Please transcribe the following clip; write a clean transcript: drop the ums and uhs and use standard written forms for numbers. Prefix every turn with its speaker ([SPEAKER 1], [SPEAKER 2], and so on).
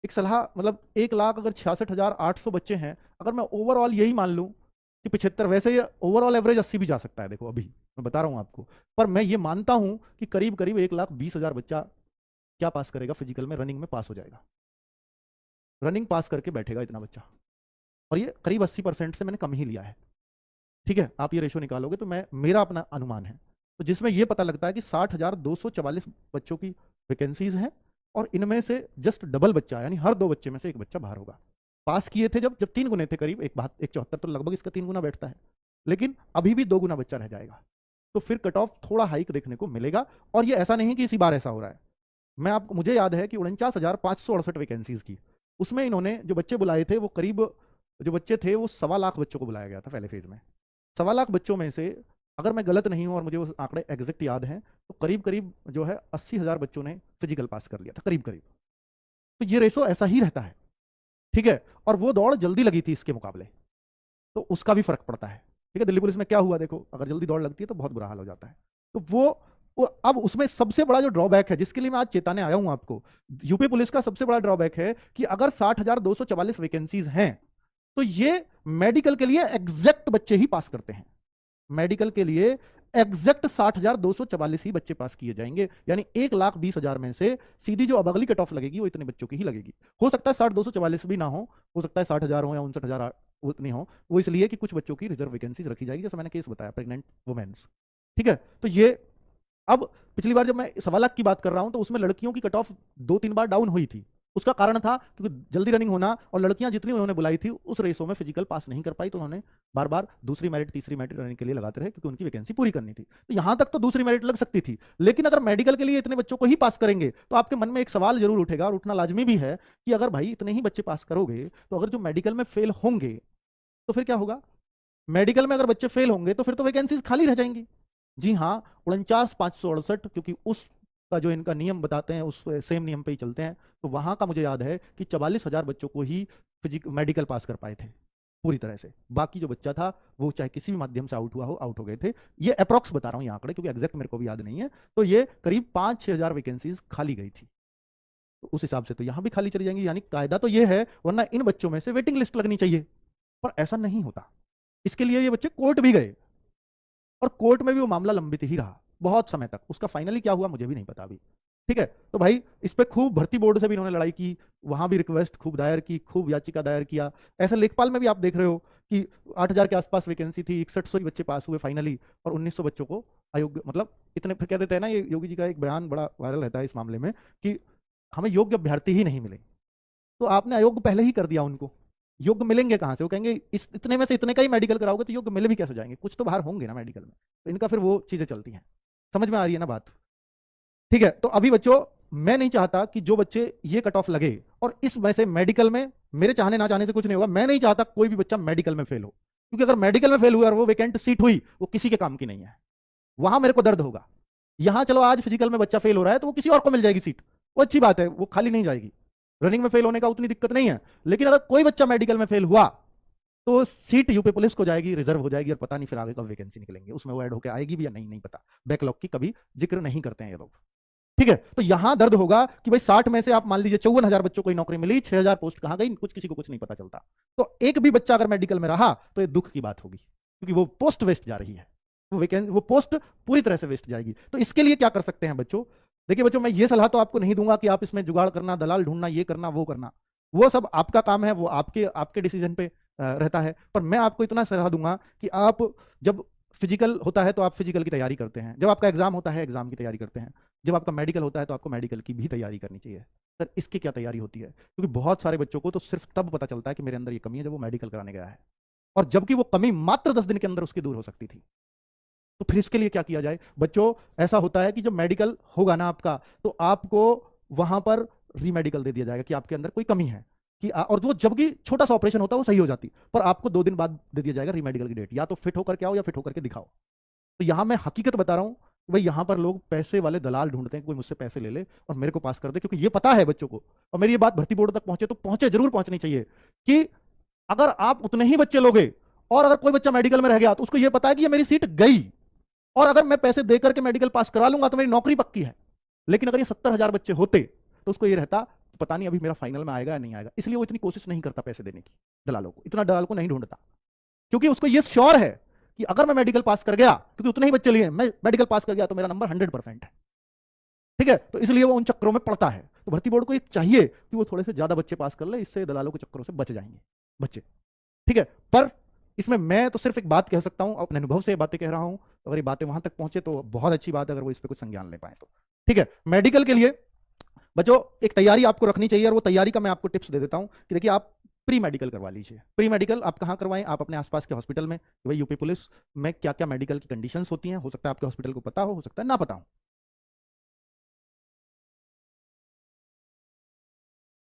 [SPEAKER 1] एक सलाह, मतलब 1,00,000 अगर 66,800 बच्चे हैं, अगर मैं ओवरऑल यही मान लूं कि 75, वैसे ये ओवरऑल एवरेज 80 भी जा सकता है, देखो अभी मैं बता रहा हूं आपको, पर मैं ये मानता हूं कि करीब करीब 1,20,000 बच्चा क्या पास करेगा फिजिकल में, रनिंग में पास हो जाएगा, रनिंग पास करके बैठेगा इतना बच्चा। और ये करीब 80% से मैंने कम ही लिया है। ठीक है, आप ये रेशो निकालोगे तो मैं, मेरा अपना अनुमान है, तो जिसमें ये पता लगता है कि 60,244 बच्चों की वैकेंसीज हैं, और इनमें से जस्ट डबल बच्चा, यानी हर 2 बच्चे में से एक बच्चा बाहर होगा। पास किए थे जब जब 3 गुने थे, करीब एक बात 174, तो लगभग इसका 3 गुना बैठता है, लेकिन अभी भी 2 गुना बच्चा रह जाएगा, तो फिर कट ऑफ थोड़ा हाइक देखने को मिलेगा। और ये ऐसा नहीं कि इसी बार ऐसा हो रहा है, मैं आपको, मुझे याद है कि 49,568 वैकेंसीज की, उसमें इन्होंने जो बच्चे बुलाए थे वो करीब, जो बच्चे थे वो 1.25 लाख बच्चों को बुलाया गया था पहले फेज में। 1.25 लाख बच्चों में से, अगर मैं गलत नहीं हूं और मुझे वो आंकड़े एग्जैक्ट याद हैं, तो करीब करीब जो है 80,000 बच्चों ने फिजिकल पास कर लिया था, करीब करीब। तो ये रेशो ऐसा ही रहता है, ठीक है। और वो दौड़ जल्दी लगी थी इसके मुकाबले, तो उसका भी फर्क पड़ता है, ठीक है। दिल्ली पुलिस में क्या हुआ देखो, अगर जल्दी दौड़ लगती है तो बहुत बुरा हाल हो जाता है। तो वो अब उसमें सबसे बड़ा जो ड्रॉबैक है, जिसके लिए मैं आज चेताने आया हूं आपको, यूपी पुलिस का सबसे बड़ा ड्रॉबैक है कि अगर 60,244 वैकेंसीज हैं, तो ये मेडिकल के लिए एग्जैक्ट बच्चे ही पास करते हैं। मेडिकल के लिए एग्जैक्ट 60,244 ही बच्चे पास किए जाएंगे, यानी 1,20,000 में से सीधी जो अब अगली कट ऑफ लगेगी वो इतने बच्चों की ही लगेगी। हो सकता है 60,244 भी ना हो सकता है 60,000 हो या 59,000 उतनी हो, वो इसलिए कि कुछ बच्चों की रिजर्व वैकेंसीज रखी जाएगी, जैसे मैंने केस बताया प्रेग्नेंट वुमेन्स, ठीक है। तो ये, अब पिछली बार जब मैं 1.25 लाख की बात कर रहा हूं, तो उसमें लड़कियों की कट ऑफ 2-3 बार डाउन हुई थी। उसका कारण था क्योंकि जल्दी रनिंग होना, और लड़कियां जितनी उन्होंने बुलाई थी उस रेसों में फिजिकल पास नहीं कर पाई, तो उन्होंने बार बार दूसरी मेरिट तीसरी मेरिट रनिंग के लिए लगाते रहे, क्योंकि उनकी वैकेंसी पूरी करनी थी। तो यहां तक तो दूसरी मेरिट लग सकती थी, लेकिन अगर मेडिकल के लिए इतने बच्चों को ही पास करेंगे, तो आपके मन में एक सवाल जरूर उठेगा, और उठना लाजमी भी है, कि अगर भाई इतने ही बच्चे पास करोगे, तो अगर जो मेडिकल में फेल होंगे तो फिर क्या होगा? मेडिकल में अगर बच्चे फेल होंगे तो फिर तो वैकेंसीज खाली रह जाएंगी। जी हाँ, 49,568, क्योंकि उस का जो इनका नियम बताते हैं उस सेम नियम पे ही चलते हैं, तो वहां का मुझे याद है कि 44,000 बच्चों को ही फिजिक मेडिकल पास कर पाए थे पूरी तरह से। बाकी जो बच्चा था वो चाहे किसी भी माध्यम से आउट हुआ हो, आउट हो गए थे। ये अप्रॉक्स बता रहा हूँ ये आंकड़े, क्योंकि एग्जैक्ट मेरे को भी याद नहीं है। तो ये करीब 5-6 हजार वैकेंसीज खाली गई थी, तो उस हिसाब से तो यहां भी खाली चली जाएंगी, यानी कायदा तो ये है, वरना इन बच्चों में से वेटिंग लिस्ट लगनी चाहिए, पर ऐसा नहीं होता। इसके लिए ये बच्चे कोर्ट भी गए, और कोर्ट में भी वो मामला लंबित ही रहा बहुत समय तक। उसका फाइनली क्या हुआ मुझे भी नहीं पता अभी, ठीक है। तो भाई इस पे खूब भर्ती बोर्ड से भी इन्होंने लड़ाई की, वहां भी रिक्वेस्ट खूब दायर की, खूब याचिका दायर किया। ऐसे लेखपाल में भी आप देख रहे हो कि 8,000 के आसपास वैकेंसी थी, 6100 ही बच्चे पास हुए फाइनली, और 1900 बच्चों को अयोग्य, मतलब इतने, फिर कह देते हैं ना, ये योगी जी का एक बयान बड़ा वायरल रहता है इस मामले में, कि हमें योग्य अभ्यर्थी ही नहीं मिले। तो आपने अयोग्य पहले ही कर दिया उनको, योग्य मिलेंगे कहां से? वो कहेंगे इस इतने में से इतने का ही मेडिकल कराओगे तो योग्य मिले भी कैसे जाएंगे? कुछ तो बाहर होंगे ना मेडिकल में, तो इनका फिर वो चीजें चलती हैं। समझ में आ रही है ना बात? ठीक है। तो अभी बच्चों, मैं नहीं चाहता कि जो बच्चे ये कट ऑफ लगे, और इस वैसे मेडिकल में मेरे चाहने ना चाहने से कुछ नहीं होगा, मैं नहीं चाहता कोई भी बच्चा मेडिकल में फेल हो, क्योंकि अगर मेडिकल में फेल हुआ और वो वैकेंट सीट हुई, वो किसी के काम की नहीं है, वहां मेरे को दर्द होगा। यहां चलो आज फिजिकल में बच्चा फेल हो रहा है तो वो किसी और को मिल जाएगी सीट, वो अच्छी बात है, वो खाली नहीं जाएगी। रनिंग में फेल होने का उतनी दिक्कत नहीं है, लेकिन अगर कोई बच्चा मेडिकल में फेल हुआ तो सीट यूपी पुलिस को जाएगी, रिजर्व हो जाएगी, और पता नहीं फिर आगे कब वैकेंसी निकलेंगे, उसमें वो ऐड होकर आएगी भी या नहीं, नहीं पता। बैकलॉग की कभी जिक्र नहीं करते हैं ये लोग, ठीक है। तो यहां दर्द होगा कि भाई 60 में से आप मान लीजिए 54,000 बच्चों को ही नौकरी मिली, 6,000 पोस्ट कहां गई, कुछ किसी को कुछ नहीं पता चलता। तो एक भी बच्चा अगर मेडिकल में रहा तो ये दुख की बात होगी, क्योंकि वो पोस्ट वेस्ट जा रही है, वो पोस्ट पूरी तरह से वेस्ट जाएगी। तो इसके लिए क्या कर सकते हैं बच्चों? देखिए बच्चों, मैं ये सलाह तो आपको नहीं दूंगा कि आप इसमें जुगाड़ करना, दलाल ढूंढना, ये करना वो करना, वो सब आपका काम है, वो आपके आपके डिसीजन पे रहता है। पर मैं आपको इतना सलाह दूंगा कि आप जब फिजिकल होता है तो आप फिजिकल की तैयारी करते हैं, जब आपका एग्जाम होता है एग्जाम की तैयारी करते हैं, जब आपका मेडिकल होता है तो आपको मेडिकल की भी तैयारी करनी चाहिए। सर इसकी क्या तैयारी होती है? क्योंकि बहुत सारे बच्चों को तो सिर्फ तब पता चलता है कि मेरे अंदर ये कमी है जब वो मेडिकल कराने गया है, और जबकि वो कमी मात्र 10 दिन के अंदर उसकी दूर हो सकती थी। तो फिर इसके लिए क्या किया जाए बच्चों? ऐसा होता है कि जब मेडिकल होगा ना आपका, तो आपको वहां पर रीमेडिकल दे दिया जाएगा कि आपके अंदर कोई कमी है, कि और वो जबकि छोटा सा ऑपरेशन होता है वो सही हो जाती, पर आपको 2 दिन बाद दे दिया जाएगा रीमेडिकल की डेट, या तो फिट होकर के आओ या फिट होकर के दिखाओ। तो यहां मैं हकीकत बता रहा हूं, भाई यहां पर लोग पैसे वाले दलाल ढूंढते हैं, कोई मुझसे पैसे ले ले और मेरे को पास कर दे, क्योंकि ये पता है बच्चों को, और मेरी ये बात भर्ती बोर्ड तक पहुंचे तो पहुंचे, जरूर पहुंचनी चाहिए, कि अगर आप उतने ही बच्चे लोगे और अगर कोई बच्चा मेडिकल में रह गया तो उसको ये पता है कि ये मेरी सीट गई, और अगर मैं पैसे देकर के मेडिकल पास करा लूंगा तो मेरी नौकरी पक्की है। लेकिन अगर ये 70,000 बच्चे होते तो उसको ये रहता तो पता नहीं अभी मेरा फाइनल में आएगा या नहीं आएगा, इसलिए वो इतनी कोशिश नहीं करता पैसे देने की दलालों को, इतना दलाल को नहीं ढूंढता, क्योंकि उसको ये श्योर है कि अगर मैं मेडिकल पास कर गया, क्योंकि उतने ही बच्चे लिए, मैं मेडिकल पास कर गया तो मेरा नंबर 100% है, ठीक है, तो इसलिए वो उन चक्करों में पड़ता है। तो भर्ती बोर्ड को ये चाहिए कि वो थोड़े से ज्यादा बच्चे पास कर ले, इससे दलालों के चक्करों से बच जाएंगे बच्चे, ठीक है। पर इसमें मैं तो सिर्फ एक बात कह सकता हूं, अपने अनुभव से ये बातें कह रहा हूं, अगर ये बातें वहां तक पहुंचे तो बहुत अच्छी बात है, अगर वो इस पर कुछ संज्ञान ले पाए तो, ठीक है। मेडिकल के लिए बच्चों एक तैयारी आपको रखनी चाहिए, और वो तैयारी का मैं आपको टिप्स दे देता हूं कि देखिए आप प्री मेडिकल करवा लीजिए। प्री मेडिकल आप कहाँ करवाएं, आप अपने आसपास के हॉस्पिटल में, कि भाई यूपी पुलिस में क्या क्या मेडिकल की कंडीशंस होती हैं, हो सकता है आपके हॉस्पिटल को पता हो सकता है ना पता हो,